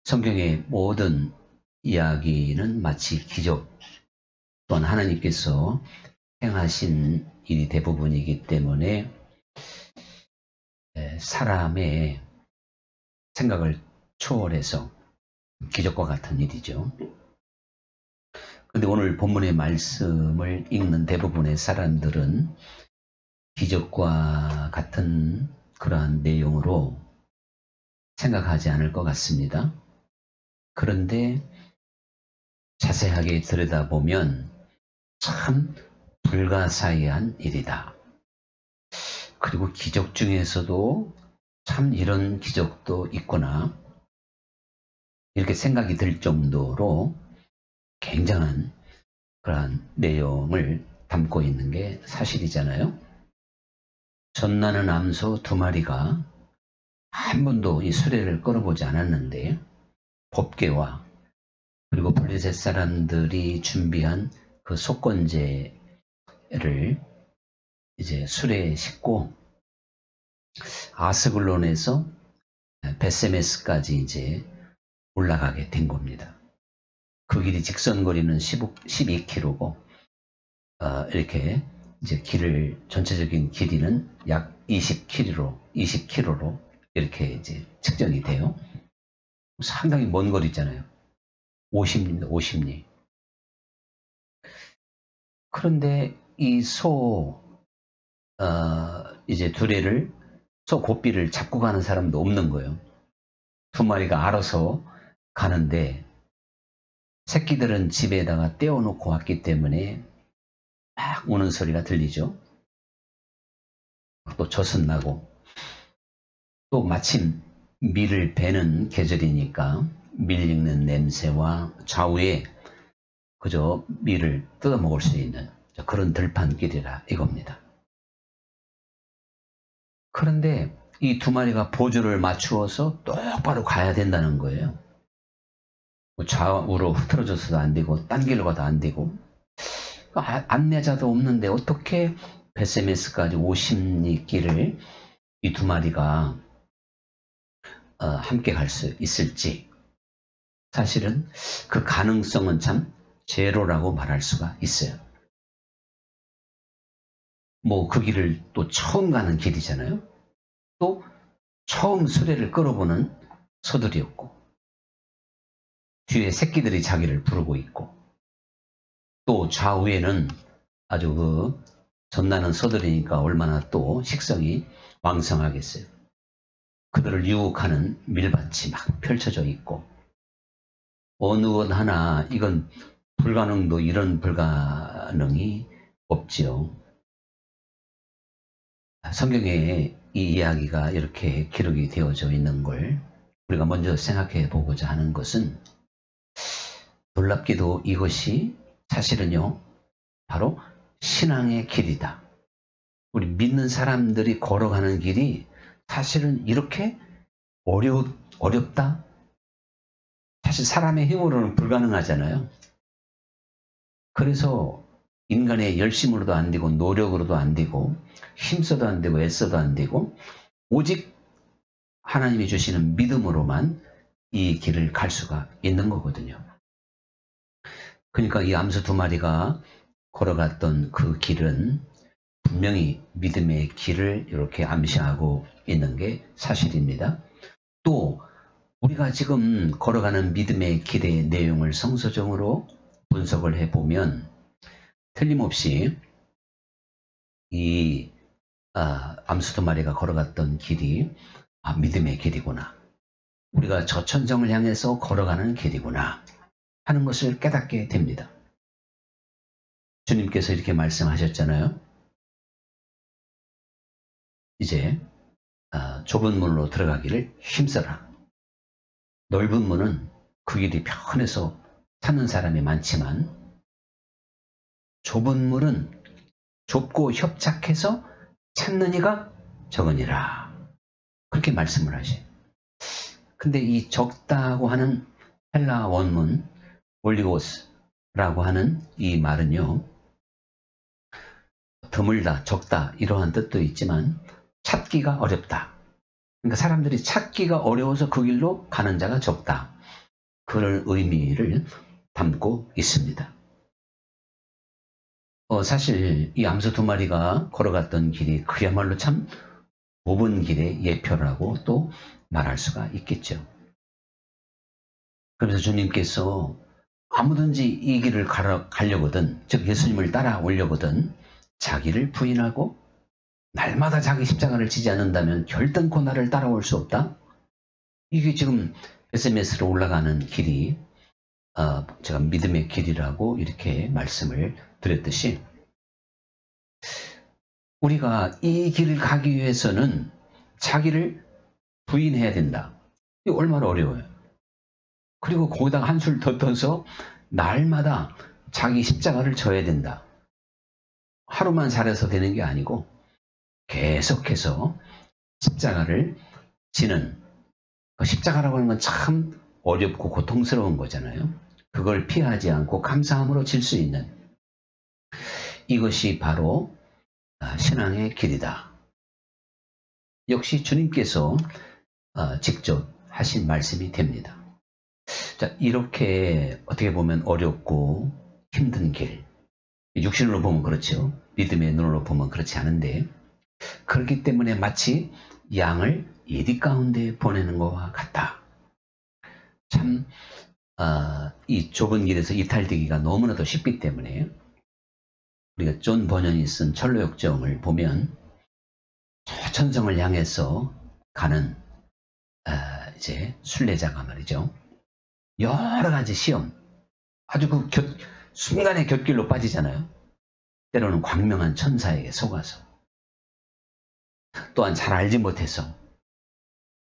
성경의 모든 이야기는 마치 기적 또한 하나님께서 행하신 일이 대부분이기 때문에 사람의 생각을 초월해서 기적과 같은 일이죠. 그런데 오늘 본문의 말씀을 읽는 대부분의 사람들은 기적과 같은 그러한 내용으로 생각하지 않을 것 같습니다. 그런데 자세하게 들여다보면 참 불가사의한 일이다. 그리고 기적 중에서도 참 이런 기적도 있구나. 이렇게 생각이 들 정도로 굉장한 그러한 내용을 담고 있는 게 사실이잖아요. 전나는 암소 2마리가 한 번도 이 수레를 끌어보지 않았는데 법궤와 그리고 블레셋 사람들이 준비한 그 속건제를 이제 수레에 싣고 아스글론에서 베세메스까지 이제 올라가게 된 겁니다. 그 길이 직선거리는 12km고 이렇게 이제 전체적인 길이는 약 20km로 이렇게 이제 측정이 돼요. 상당히 먼 거리잖아요. 50리입니다. 50리. 그런데 이 이제 두레를 소 고삐를 잡고 가는 사람도 없는 거예요. 2마리가 알아서 가는데 새끼들은 집에다가 떼어놓고 왔기 때문에 막 우는 소리가 들리죠. 또 젖은 나고 또 마침 밀을 베는 계절이니까 밀 익는 냄새와 좌우에 그저 밀을 뜯어먹을 수 있는 그런 들판길이라 이겁니다. 그런데 이 2마리가 보조를 맞추어서 똑바로 가야 된다는 거예요. 좌우로 흐트러져서도 안 되고 딴 길로 가도 안 되고 안내자도 없는데 어떻게 베세메스까지 50리 길을 이 2마리가 함께 갈 수 있을지 사실은 그 가능성은 참 제로라고 말할 수가 있어요. 뭐 그 길을 또 처음 가는 길이잖아요. 또 처음 수레를 끌어보는 소들이었고 뒤에 새끼들이 자기를 부르고 있고 또 좌우에는 아주 그 전나는 소들이니까 얼마나 또 식성이 왕성하겠어요. 그들을 유혹하는 밀밭이 막 펼쳐져 있고 어느 것 하나 이건 불가능도 이런 불가능이 없지요. 성경에 이 이야기가 이렇게 기록이 되어져 있는 걸 우리가 먼저 생각해 보고자 하는 것은 놀랍게도 이것이 사실은요 바로 신앙의 길이다. 우리 믿는 사람들이 걸어가는 길이 사실은 이렇게 어렵다? 사실 사람의 힘으로는 불가능하잖아요. 그래서 인간의 열심으로도 안 되고 노력으로도 안 되고 힘써도 안 되고 애써도 안 되고 오직 하나님이 주시는 믿음으로만 이 길을 갈 수가 있는 거거든요. 그러니까 이 암소 2마리가 걸어갔던 그 길은 분명히 믿음의 길을 이렇게 암시하고 있는 게 사실입니다. 또 우리가 지금 걸어가는 믿음의 길의 내용을 성서적으로 분석을 해보면 틀림없이 이 암소 2마리가 걸어갔던 길이 믿음의 길이구나. 우리가 저 천정을 향해서 걸어가는 길이구나 하는 것을 깨닫게 됩니다. 주님께서 이렇게 말씀하셨잖아요. 이제 좁은 문으로 들어가기를 힘써라. 넓은 문은 그 길이 편해서 찾는 사람이 많지만 좁은 문은 좁고 협착해서 찾는 이가 적으니라. 그렇게 말씀을 하셔요. 근데 이 적다고 하는 헬라 원문 올리고스라고 하는 이 말은요 드물다, 적다 이러한 뜻도 있지만 찾기가 어렵다. 그러니까 사람들이 찾기가 어려워서 그 길로 가는 자가 적다. 그런 의미를 담고 있습니다. 사실 이 암소 두 마리가 걸어갔던 길이 그야말로 참 좁은 길의 예표라고 또 말할 수가 있겠죠. 그래서 주님께서 아무든지 이 길을 가려거든, 즉 예수님을 따라오려거든 자기를 부인하고 날마다 자기 십자가를 지지 않는다면 결단코 나를 따라올 수 없다. 이게 지금 SMS로 올라가는 길이 제가 믿음의 길이라고 이렇게 말씀을 드렸듯이, 우리가 이 길을 가기 위해서는 자기를 부인해야 된다. 이게 얼마나 어려워요. 그리고 거기다가 한술 더 떠서 날마다 자기 십자가를 져야 된다. 하루만 잘해서 되는 게 아니고 계속해서 십자가를 지는, 십자가라고 하는 건 참 어렵고 고통스러운 거잖아요. 그걸 피하지 않고 감사함으로 질 수 있는, 이것이 바로 신앙의 길이다. 역시 주님께서 직접 하신 말씀이 됩니다. 자, 이렇게 어떻게 보면 어렵고 힘든 길, 육신으로 보면 그렇죠. 믿음의 눈으로 보면 그렇지 않은데, 그렇기 때문에 마치 양을 예리 가운데 보내는 것과 같다. 참 이 좁은 길에서 이탈되기가 너무나도 쉽기 때문에 우리가 존 버년이 쓴 철로역정을 보면 천성을 향해서 가는 이제 순례자가 말이죠. 여러 가지 시험, 아주 그 순간의 곁길로 빠지잖아요. 때로는 광명한 천사에게 속아서, 또한 잘 알지 못해서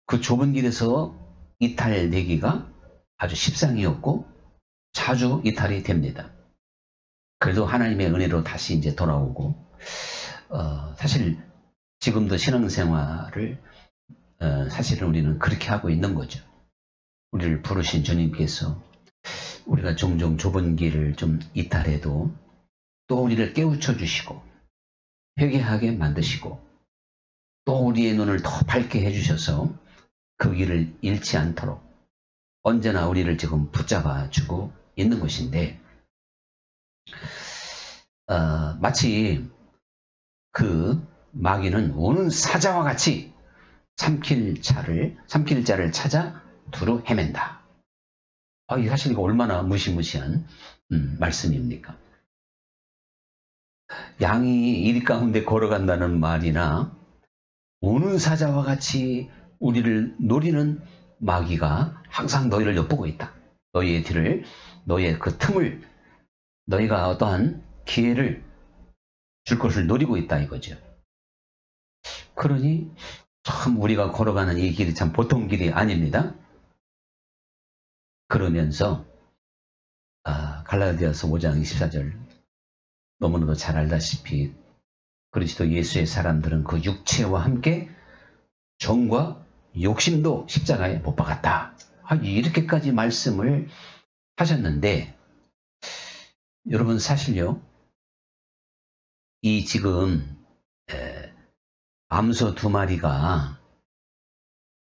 그 좁은 길에서 이탈되기가 아주 십상이었고 자주 이탈이 됩니다. 그래도 하나님의 은혜로 다시 이제 돌아오고, 사실 지금도 신앙생활을 사실은 우리는 그렇게 하고 있는 거죠. 우리를 부르신 주님께서 우리가 종종 좁은 길을 좀 이탈해도 또 우리를 깨우쳐 주시고 회개하게 만드시고 또 우리의 눈을 더 밝게 해주셔서 그 길을 잃지 않도록 언제나 우리를 지금 붙잡아 주고 있는 것인데, 마치 그 마귀는 우는 사자와 같이 삼킬 자를 찾아 두루 헤맨다. 이 사실 이거 얼마나 무시무시한 말씀입니까? 양이 일 가운데 걸어간다는 말이나 우는 사자와 같이 우리를 노리는 마귀가 항상 너희를 엿보고 있다. 너희의 뒤를, 너희의 그 틈을, 너희가 어떠한 기회를 줄 것을 노리고 있다 이거죠. 그러니 참 우리가 걸어가는 이 길이 참 보통 길이 아닙니다. 그러면서 갈라디아서 5장 24절 너무나도 잘 알다시피 그리스도 예수의 사람들은 그 육체와 함께 정과 욕심도 십자가에 못 박았다. 이렇게까지 말씀을 하셨는데, 여러분 사실요, 이 지금 암소 두 마리가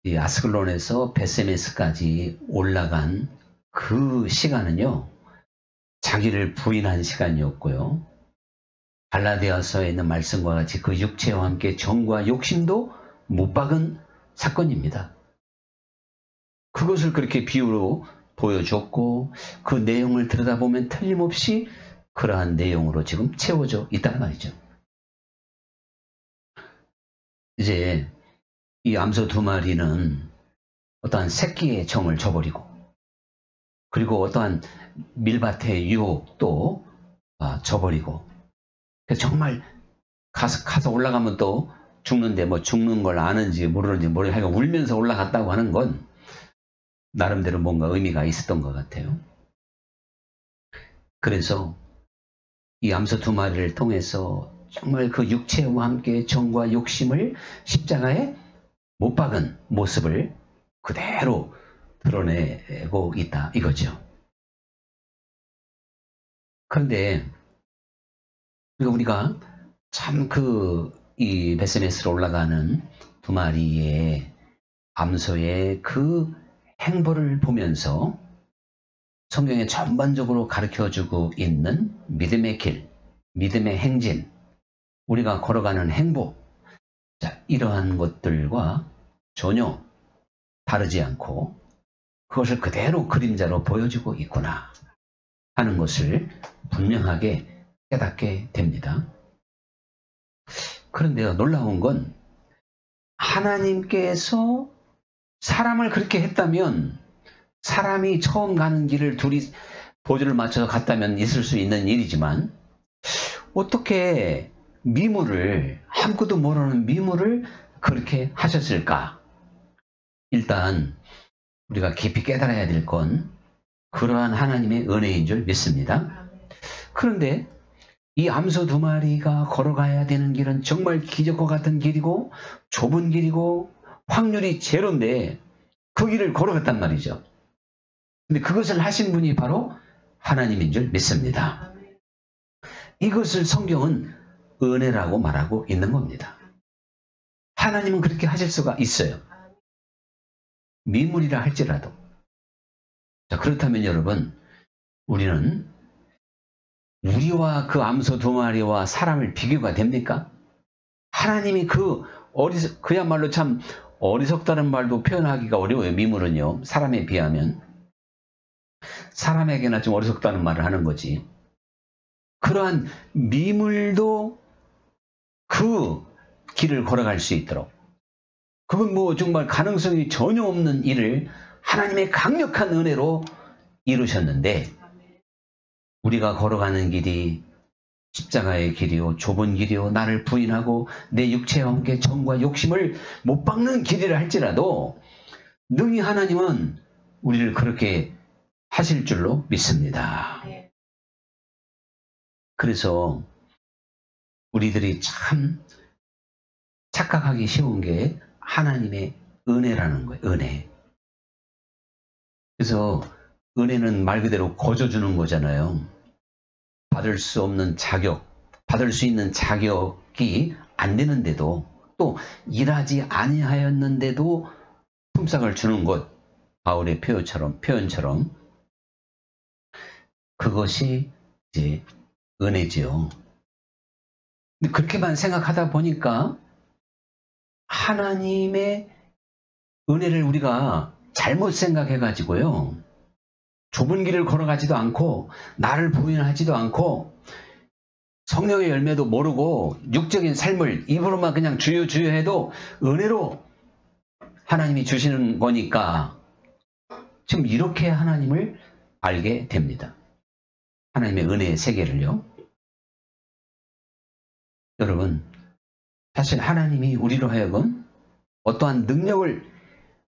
이 아스글론에서 베세메스까지 올라간 그 시간은요, 자기를 부인한 시간이었고요, 갈라디아서에 있는 말씀과 같이 그 육체와 함께 정과 욕심도 못 박은 사건입니다. 그것을 그렇게 비유로 보여줬고 그 내용을 들여다보면 틀림없이 그러한 내용으로 지금 채워져 있단 말이죠. 이제 이 암소 두 마리는 어떠한 새끼의 정을 저버리고, 그리고 어떠한 밀밭의 유혹도 저버리고, 정말 가서 올라가면 또 죽는데, 뭐 죽는 걸 아는지 모르는지 모르겠고 울면서 올라갔다고 하는 건 나름대로 뭔가 의미가 있었던 것 같아요. 그래서 이 암소 두 마리를 통해서 정말 그 육체와 함께 정과 욕심을 십자가에 못 박은 모습을 그대로 드러내고 있다 이거죠. 그런데 우리가 참 이 베세메스로 올라가는 두 마리의 암소의 그 행보를 보면서 성경에 전반적으로 가르쳐주고 있는 믿음의 길, 믿음의 행진, 우리가 걸어가는 행보, 자, 이러한 것들과 전혀 다르지 않고 그것을 그대로 그림자로 보여주고 있구나 하는 것을 분명하게 깨닫게 됩니다. 그런데요, 놀라운 건 하나님께서 사람을 그렇게 했다면 사람이 처음 가는 길을 둘이 보조를 맞춰서 갔다면 있을 수 있는 일이지만 어떻게 미물을, 아무것도 모르는 미물을 그렇게 하셨을까? 일단 우리가 깊이 깨달아야 될 건 그러한 하나님의 은혜인 줄 믿습니다. 그런데 이 암소 2마리가 걸어가야 되는 길은 정말 기적과 같은 길이고 좁은 길이고 확률이 제로인데 그 길을 걸어갔단 말이죠. 근데 그것을 하신 분이 바로 하나님인 줄 믿습니다. 이것을 성경은 은혜라고 말하고 있는 겁니다. 하나님은 그렇게 하실 수가 있어요. 미물이라 할지라도. 자, 그렇다면 여러분, 우리는 우리와 그 암소 2마리와 사람을 비교가 됩니까? 하나님이 그야말로 참 어리석다는 말도 표현하기가 어려워요. 미물은요. 사람에 비하면. 사람에게나 좀 어리석다는 말을 하는 거지. 그러한 미물도 그 길을 걸어갈 수 있도록, 그건 뭐 정말 가능성이 전혀 없는 일을 하나님의 강력한 은혜로 이루셨는데, 우리가 걸어가는 길이 십자가의 길이요, 좁은 길이요, 나를 부인하고 내 육체와 함께 정과 욕심을 못 박는 길이라 할지라도 능히 하나님은 우리를 그렇게 하실 줄로 믿습니다. 그래서 우리들이 참 착각하기 쉬운 게 하나님의 은혜라는 거예요. 은혜. 그래서 은혜는 말 그대로 거저주는 거잖아요. 받을 수 없는 자격, 받을 수 있는 자격이 안 되는데도, 또 일하지 아니하였는데도 품삯을 주는 것, 바울의 표현처럼 그것이 이제 은혜지요. 근데 그렇게만 생각하다 보니까 하나님의 은혜를 우리가 잘못 생각해가지고요, 좁은 길을 걸어가지도 않고 나를 부인하지도 않고 성령의 열매도 모르고 육적인 삶을 입으로만 그냥 주여 해도 은혜로 하나님이 주시는 거니까 지금 이렇게 하나님을 알게 됩니다. 하나님의 은혜의 세계를요. 여러분, 사실 하나님이 우리로 하여금 어떠한 능력을,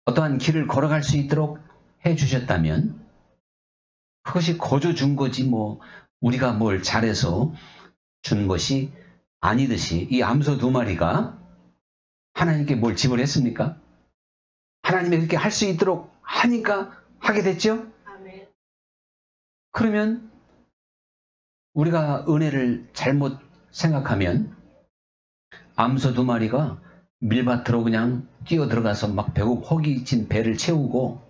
어떠한 길을 걸어갈 수 있도록 해주셨다면 그것이 거저 준 거지 뭐 우리가 뭘 잘해서 준 것이 아니듯이 이 암소 2마리가 하나님께 뭘 지불했습니까? 하나님이 그렇게 할 수 있도록 하니까 하게 됐죠? 아멘. 그러면 우리가 은혜를 잘못 생각하면 암소 2마리가 밀밭으로 그냥 뛰어 들어가서 막 배고 허기진 배를 채우고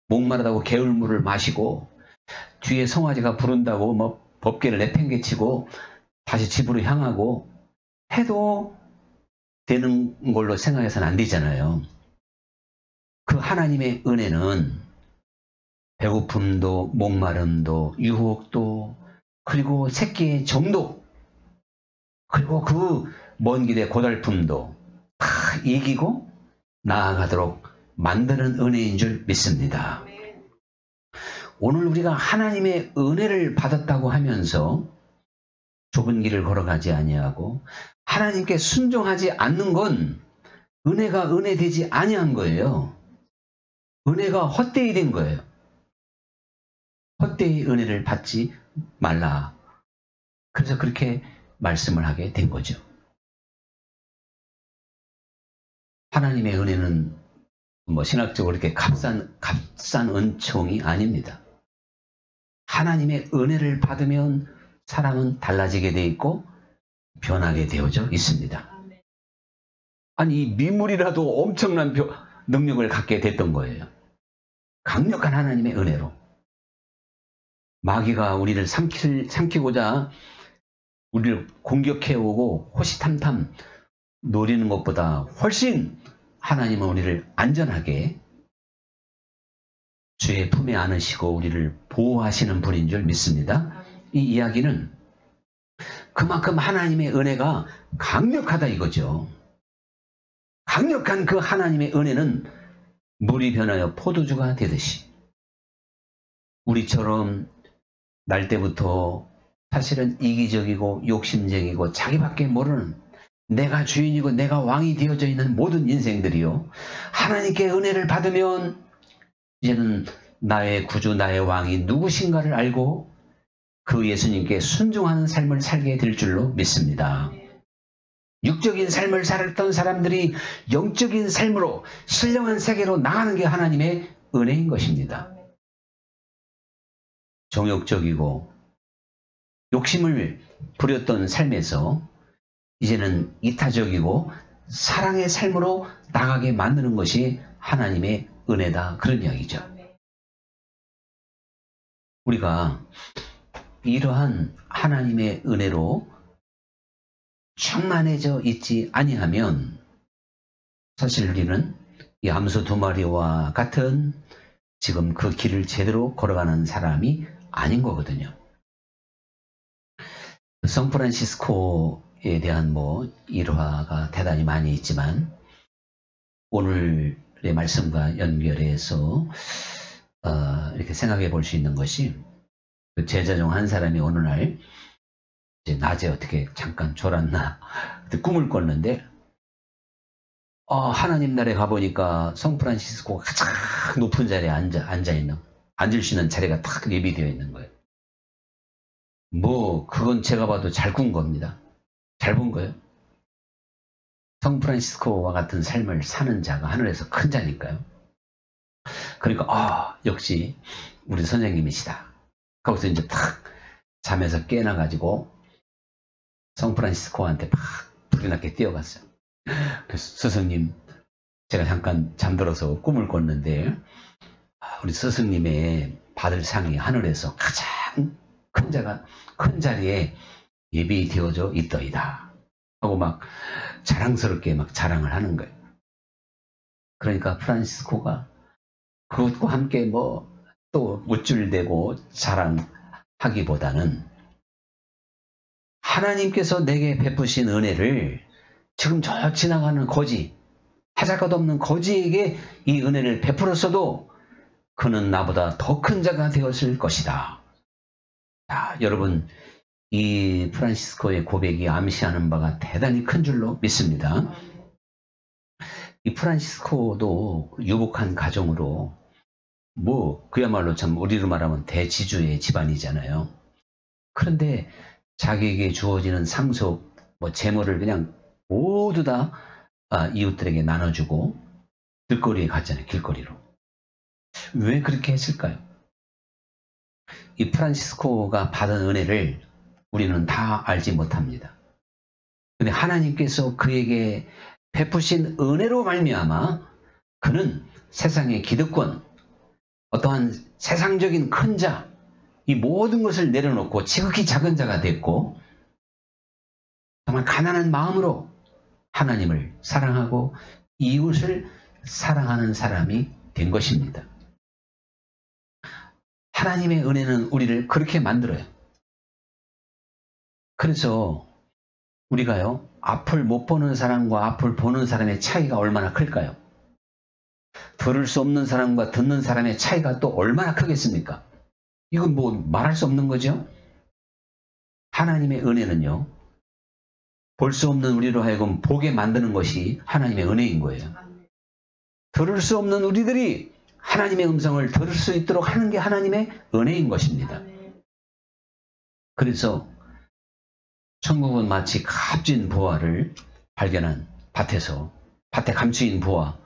목마르다고 개울물을 마시고 뒤에 송아지가 부른다고 뭐 법궤를 내팽개치고 다시 집으로 향하고 해도 되는 걸로 생각해서는 안 되잖아요. 그 하나님의 은혜는 배고픔도 목마름도 유혹도 그리고 새끼의 정도 그리고 그 먼 길의 고달픔도 다 이기고 나아가도록 만드는 은혜인 줄 믿습니다. 오늘 우리가 하나님의 은혜를 받았다고 하면서 좁은 길을 걸어가지 아니하고 하나님께 순종하지 않는 건 은혜가 은혜되지 아니한 거예요. 은혜가 헛되이 된 거예요. 헛되이 은혜를 받지 말라. 그래서 그렇게 말씀을 하게 된 거죠. 하나님의 은혜는 뭐 신학적으로 이렇게 값싼 은총이 아닙니다. 하나님의 은혜를 받으면 사람은 달라지게 돼 있고 변하게 되어져 있습니다. 아니 이 미물이라도 엄청난 능력을 갖게 됐던 거예요. 강력한 하나님의 은혜로. 마귀가 우리를 삼키고자 우리를 공격해오고 호시탐탐 노리는 것보다 훨씬 하나님은 우리를 안전하게 주의 품에 안으시고 우리를 보호하시는 분인 줄 믿습니다. 이 이야기는 그만큼 하나님의 은혜가 강력하다 이거죠. 강력한 그 하나님의 은혜는 물이 변하여 포도주가 되듯이 우리처럼 날 때부터 사실은 이기적이고 욕심쟁이고 자기밖에 모르는 내가 주인이고 내가 왕이 되어져 있는 모든 인생들이요. 하나님께 은혜를 받으면 이제는 나의 구주 나의 왕이 누구신가를 알고 그 예수님께 순종하는 삶을 살게 될 줄로 믿습니다. 육적인 삶을 살았던 사람들이 영적인 삶으로 신령한 세계로 나가는 게 하나님의 은혜인 것입니다. 정욕적이고 욕심을 부렸던 삶에서 이제는 이타적이고 사랑의 삶으로 나가게 만드는 것이 하나님의 은혜다. 그런 이야기죠. 우리가 이러한 하나님의 은혜로 충만해져 있지 아니하면 사실 우리는 이 암소 두 마리와 같은 지금 그 길을 제대로 걸어가는 사람이 아닌 거거든요. 샌프란시스코에 대한 일화가 대단히 많이 있지만 오늘의 말씀과 연결해서 이렇게 생각해 볼 수 있는 것이 그 제자 중 한 사람이 어느 날 이제 낮에 어떻게 잠깐 졸았나 꿈을 꿨는데 하나님 나라에 가보니까 샌프란시스코가 가장 높은 자리에 앉을 수 있는 자리가 딱 예비되어 있는 거예요. 그건 제가 봐도 잘 꾼 겁니다. 잘 본 거예요. 샌프란시스코와 같은 삶을 사는 자가 하늘에서 큰 자니까요. 그러니까 역시 우리 선생님이시다. 거기서 이제 탁 잠에서 깨어나가지고 샌프란시스코한테 막 불이 나게 뛰어갔어요. 그래서 스승님, 제가 잠깐 잠들어서 꿈을 꿨는데 우리 스승님의 받을 상이 하늘에서 가장 큰 자리에 예비되어져 있더이다 하고 막 자랑스럽게 막 자랑을 하는 거예요. 그러니까 프란시스코가 그것과 함께 또 우쭐대고 자랑하기보다는 하나님께서 내게 베푸신 은혜를 지금 저 지나가는 거지, 하잘것없는 거지에게 이 은혜를 베풀었어도 그는 나보다 더 큰 자가 되었을 것이다. 자, 여러분, 이 프란시스코의 고백이 암시하는 바가 대단히 큰 줄로 믿습니다. 이 프란시스코도 유복한 가정으로 그야말로 참 우리로 말하면 대지주의 집안이잖아요. 그런데 자기에게 주어지는 상속, 재물을 그냥 모두 다 이웃들에게 나눠주고 길거리에 갔잖아요. 길거리로. 왜 그렇게 했을까요? 이 프란시스코가 받은 은혜를 우리는 다 알지 못합니다. 근데 하나님께서 그에게 베푸신 은혜로 말미암아 그는 세상의 기득권, 어떠한 세상적인 큰 자, 이 모든 것을 내려놓고 지극히 작은 자가 됐고 정말 가난한 마음으로 하나님을 사랑하고 이웃을 사랑하는 사람이 된 것입니다. 하나님의 은혜는 우리를 그렇게 만들어요. 그래서 우리가요, 앞을 못 보는 사람과 앞을 보는 사람의 차이가 얼마나 클까요? 들을 수 없는 사람과 듣는 사람의 차이가 또 얼마나 크겠습니까? 이건 말할 수 없는 거죠? 하나님의 은혜는요, 볼 수 없는 우리로 하여금 보게 만드는 것이 하나님의 은혜인 거예요. 들을 수 없는 우리들이 하나님의 음성을 들을 수 있도록 하는 게 하나님의 은혜인 것입니다. 그래서 천국은 마치 값진 보화를 발견한 밭에 감추인 보화,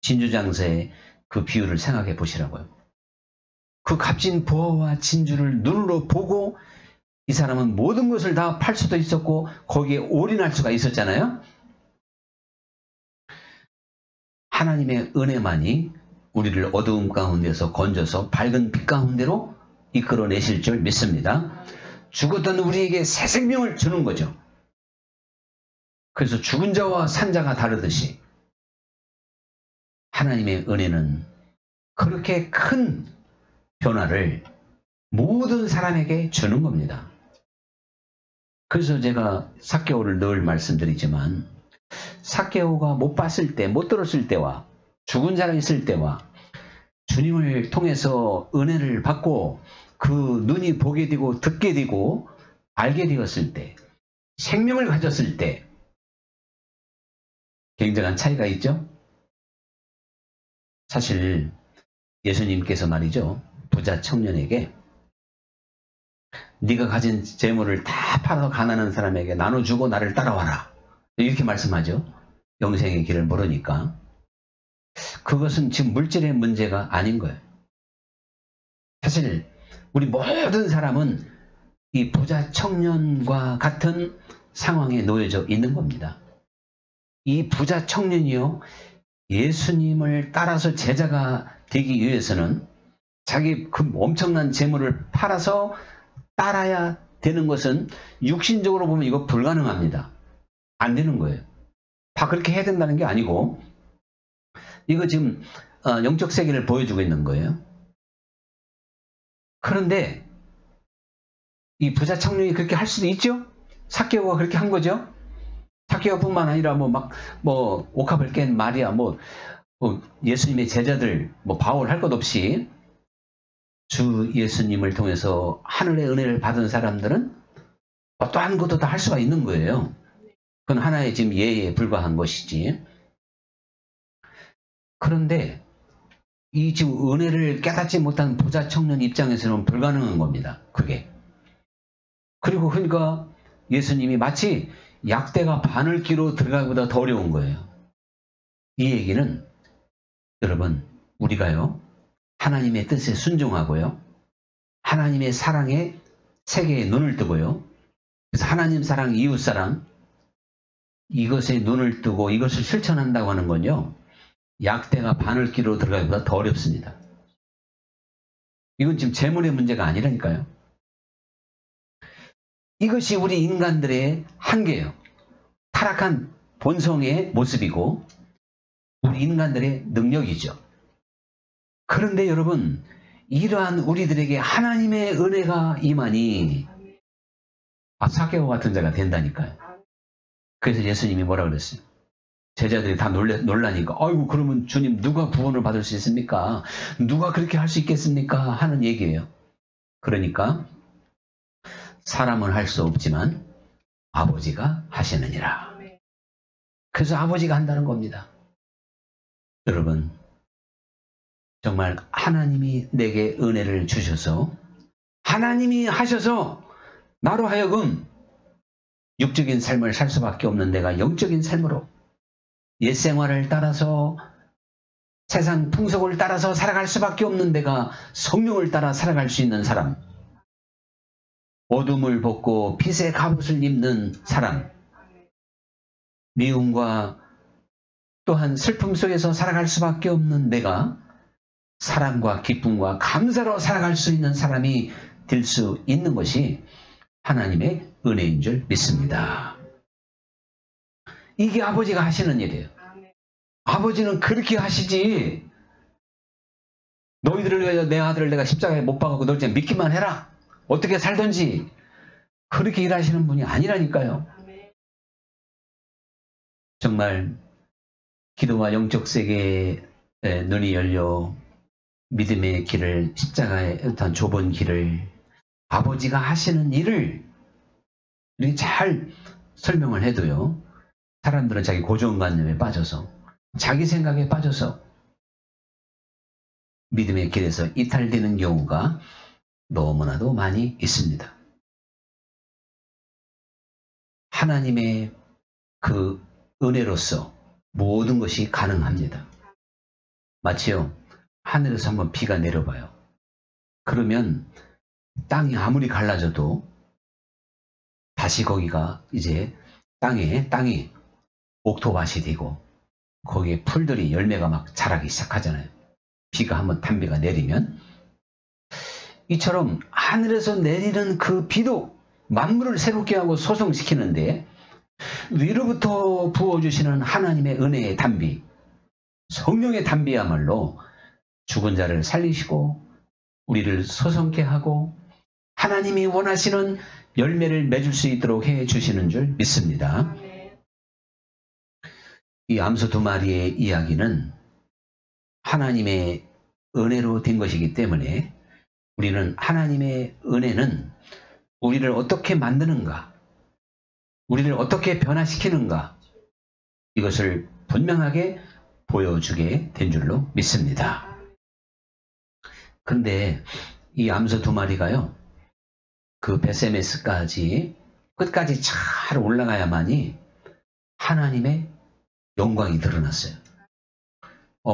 진주장사의 그 비유를 생각해 보시라고요. 그 값진 보화와 진주를 눈으로 보고 이 사람은 모든 것을 다 팔 수도 있었고 거기에 올인할 수가 있었잖아요. 하나님의 은혜만이 우리를 어두움 가운데서 건져서 밝은 빛 가운데로 이끌어내실 줄 믿습니다. 죽었던 우리에게 새 생명을 주는 거죠. 그래서 죽은 자와 산 자가 다르듯이 하나님의 은혜는 그렇게 큰 변화를 모든 사람에게 주는 겁니다. 그래서 제가 삭개오를 늘 말씀드리지만 삭개오가 못 봤을 때, 못 들었을 때와 죽은 자가 있을 때와 주님을 통해서 은혜를 받고 그 눈이 보게 되고 듣게 되고 알게 되었을 때, 생명을 가졌을 때 굉장한 차이가 있죠. 사실 예수님께서 말이죠, 부자 청년에게 네가 가진 재물을 다 팔아서 가난한 사람에게 나눠주고 나를 따라와라, 이렇게 말씀하죠. 영생의 길을 모르니까. 그것은 지금 물질의 문제가 아닌 거예요. 사실 우리 모든 사람은 이 부자 청년과 같은 상황에 놓여져 있는 겁니다. 이 부자 청년이요, 예수님을 따라서 제자가 되기 위해서는 자기 그 엄청난 재물을 팔아서 따라야 되는 것은 육신적으로 보면 이거 불가능합니다. 안 되는 거예요. 다 그렇게 해야 된다는 게 아니고, 이거 지금 영적 세계를 보여주고 있는 거예요. 그런데 이 부자 청년이 그렇게 할 수도 있죠. 삭개오가 그렇게 한 거죠. 삭개오뿐만 아니라 뭐 옥합을 깬 마리아, 뭐 예수님의 제자들, 뭐 바울 할 것 없이 주 예수님을 통해서 하늘의 은혜를 받은 사람들은 어떠한 것도 다 할 수가 있는 거예요. 그건 하나의 지금 예에 불과한 것이지. 그런데 이 지금 은혜를 깨닫지 못한 부자 청년 입장에서는 불가능한 겁니다. 그게. 그리고 그러니까 예수님이 마치 약대가 바늘기로 들어가기보다 더 어려운 거예요. 이 얘기는 여러분, 우리가요, 하나님의 뜻에 순종하고요, 하나님의 사랑에 세계에 눈을 뜨고요, 그래서 하나님 사랑, 이웃 사랑, 이것에 눈을 뜨고 이것을 실천한다고 하는 건요, 약대가 바늘기로 들어가기보다 더 어렵습니다. 이건 지금 재물의 문제가 아니라니까요. 이것이 우리 인간들의 한계예요. 타락한 본성의 모습이고 우리 인간들의 능력이죠. 그런데 여러분, 이러한 우리들에게 하나님의 은혜가 임하니 삭개오 같은 자가 된다니까요. 그래서 예수님이 뭐라 그랬어요? 제자들이 다 놀라니까, 아이고, 그러면 주님 누가 구원을 받을 수 있습니까? 누가 그렇게 할 수 있겠습니까? 하는 얘기예요. 그러니까 사람은 할 수 없지만 아버지가 하시느니라. 그래서 아버지가 한다는 겁니다. 여러분, 정말 하나님이 내게 은혜를 주셔서, 하나님이 하셔서 나로 하여금 육적인 삶을 살 수밖에 없는 내가 영적인 삶으로, 옛 생활을 따라서 세상 풍속을 따라서 살아갈 수밖에 없는 내가 성령을 따라 살아갈 수 있는 사람, 어둠을 벗고 빛의 갑옷을 입는 사람, 미움과 또한 슬픔 속에서 살아갈 수밖에 없는 내가 사랑과 기쁨과 감사로 살아갈 수 있는 사람이 될 수 있는 것이 하나님의 은혜인 줄 믿습니다. 이게 아버지가 하시는 일이에요. 아버지는 그렇게 하시지, 너희들을 위하여 내 아들을 내가 십자가에 못 박았고 널 그냥 믿기만 해라, 어떻게 살든지, 그렇게 일하시는 분이 아니라니까요. 정말 기도와 영적 세계의 눈이 열려 믿음의 길을, 십자가의 어떤 좁은 길을, 아버지가 하시는 일을 이렇게 잘 설명을 해도요, 사람들은 자기 고정관념에 빠져서, 자기 생각에 빠져서 믿음의 길에서 이탈되는 경우가 너무나도 많이 있습니다. 하나님의 그 은혜로서 모든 것이 가능합니다. 마치요, 하늘에서 한번 비가 내려봐요. 그러면 땅이 아무리 갈라져도 다시 거기가 이제 땅이 옥토밭이 되고 거기에 풀들이, 열매가 막 자라기 시작하잖아요. 비가 한번 단비가 내리면. 이처럼 하늘에서 내리는 그 비도 만물을 새롭게 하고 소성시키는데 위로부터 부어주시는 하나님의 은혜의 담비, 성령의 담비야말로 죽은 자를 살리시고 우리를 소성케 하고 하나님이 원하시는 열매를 맺을 수 있도록 해주시는 줄 믿습니다. 이 암소 두 마리의 이야기는 하나님의 은혜로 된 것이기 때문에 우리는 하나님의 은혜는 우리를 어떻게 만드는가, 우리를 어떻게 변화시키는가, 이것을 분명하게 보여주게 된 줄로 믿습니다. 그런데 이 암소 두 마리가요, 그 베세메스까지 끝까지 잘 올라가야만이 하나님의 영광이 드러났어요.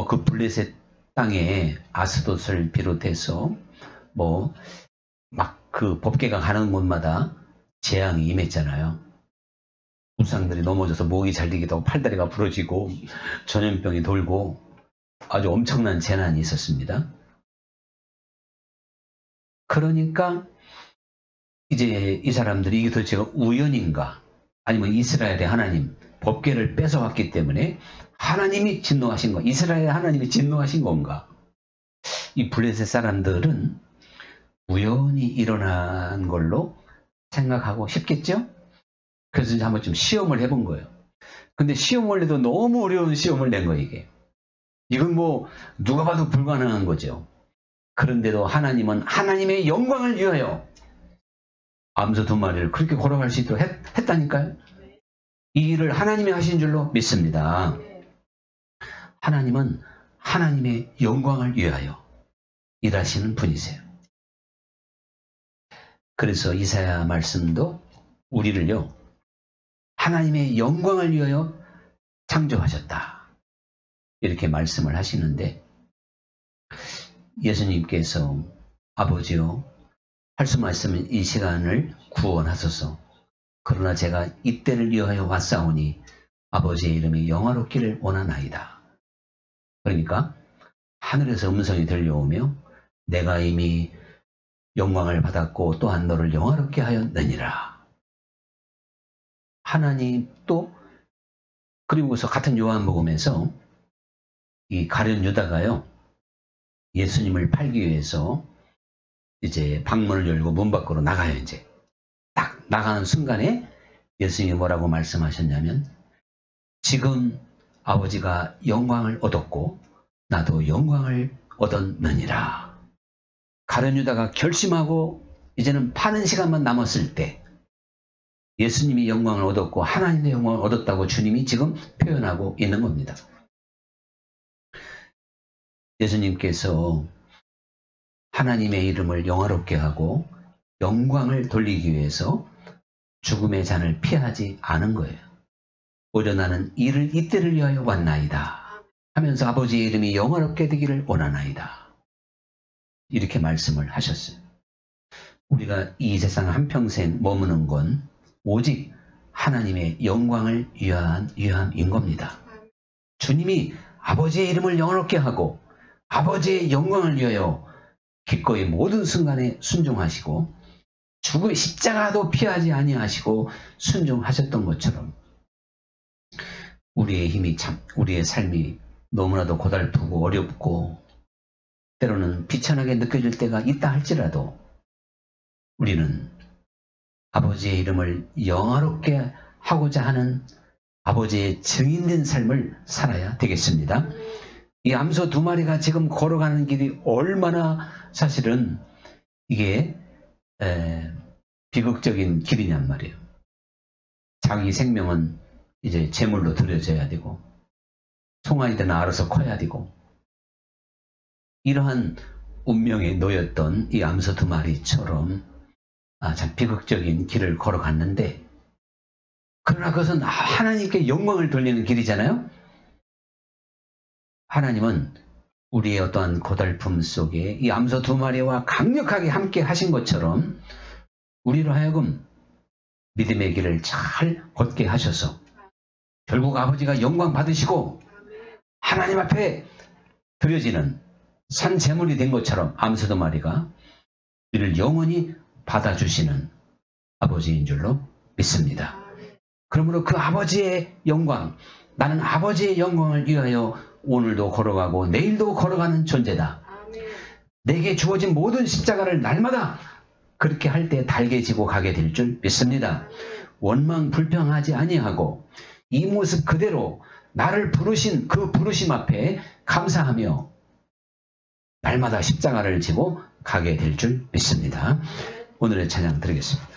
그 블레셋 땅에 아스돗을 비롯해서 막 그 법궤가 가는 곳마다 재앙이 임했잖아요. 우상들이 넘어져서 목이 잘리기도 하고 팔다리가 부러지고 전염병이 돌고 아주 엄청난 재난이 있었습니다. 그러니까 이제 이 사람들이 이게 도대체 우연인가, 아니면 이스라엘의 하나님 법궤를 뺏어왔기 때문에 하나님이 진노하신 거, 이스라엘 하나님이 진노하신 건가? 이 블레셋 사람들은 우연히 일어난 걸로 생각하고 싶겠죠? 그래서 이제 한번 좀 시험을 해본 거예요. 근데 시험을 해도 너무 어려운 시험을 낸 거예요, 이게. 이건 누가 봐도 불가능한 거죠. 그런데도 하나님은 하나님의 영광을 위하여 암소 두 마리를 그렇게 걸어갈 수 있도록 했다니까요. 이 일을 하나님이 하신 줄로 믿습니다. 하나님은 하나님의 영광을 위하여 일하시는 분이세요. 그래서 이사야 말씀도 우리를요, 하나님의 영광을 위하여 창조하셨다, 이렇게 말씀을 하시는데, 예수님께서 아버지요, 할 수 말씀은 이 시간을 구원하소서. 그러나 제가 이때를 위하여 왔사오니 아버지의 이름이 영화롭기를 원하나이다. 그러니까 하늘에서 음성이 들려오며 내가 이미 영광을 받았고 또한 너를 영화롭게 하였느니라. 하나님 또, 그리고서 같은 요한복음에서 이 가룟 유다가요, 예수님을 팔기 위해서 이제 방문을 열고 문 밖으로 나가요. 이제 딱 나가는 순간에 예수님이 뭐라고 말씀하셨냐면, 지금 아버지가 영광을 얻었고 나도 영광을 얻었느니라. 가룟 유다가 결심하고 이제는 파는 시간만 남았을 때 예수님이 영광을 얻었고 하나님의 영광을 얻었다고 주님이 지금 표현하고 있는 겁니다. 예수님께서 하나님의 이름을 영화롭게 하고 영광을 돌리기 위해서 죽음의 잔을 피하지 않은 거예요. 오히려 나는 이때를 위하여 왔나이다 하면서 아버지의 이름이 영화롭게 되기를 원하나이다, 이렇게 말씀을 하셨어요. 우리가 이 세상 한평생 머무는 건 오직 하나님의 영광을 위함인 겁니다. 주님이 아버지의 이름을 영화롭게 하고 아버지의 영광을 위하여 기꺼이 모든 순간에 순종하시고 죽음의 십자가도 피하지 아니하시고 순종하셨던 것처럼 우리의 힘이 우리의 삶이 너무나도 고달프고 어렵고 때로는 비천하게 느껴질 때가 있다 할지라도 우리는 아버지의 이름을 영화롭게 하고자 하는 아버지의 증인된 삶을 살아야 되겠습니다. 이 암소 두 마리가 지금 걸어가는 길이 얼마나 사실은 이게 비극적인 길이냔 말이에요. 자기 생명은 이제 제물로 드려져야 되고 송아지들은 알아서 커야 되고, 이러한 운명에 놓였던 이 암소 두 마리처럼 참 비극적인 길을 걸어갔는데, 그러나 그것은 하나님께 영광을 돌리는 길이잖아요. 하나님은 우리의 어떠한 고달픔 속에 이 암소 두 마리와 강력하게 함께 하신 것처럼 우리로 하여금 믿음의 길을 잘 걷게 하셔서 결국 아버지가 영광 받으시고 하나님 앞에 드려지는 산 제물이 된 것처럼 암소 두 마리가 이를 영원히 받아주시는 아버지인 줄로 믿습니다. 그러므로 그 아버지의 영광, 나는 아버지의 영광을 위하여 오늘도 걸어가고 내일도 걸어가는 존재다. 내게 주어진 모든 십자가를 날마다 그렇게 할 때 달게 지고 가게 될 줄 믿습니다. 원망 불평하지 아니하고 이 모습 그대로 나를 부르신 그 부르심 앞에 감사하며 날마다 십자가를 지고 가게 될 줄 믿습니다. 오늘의 찬양 드리겠습니다.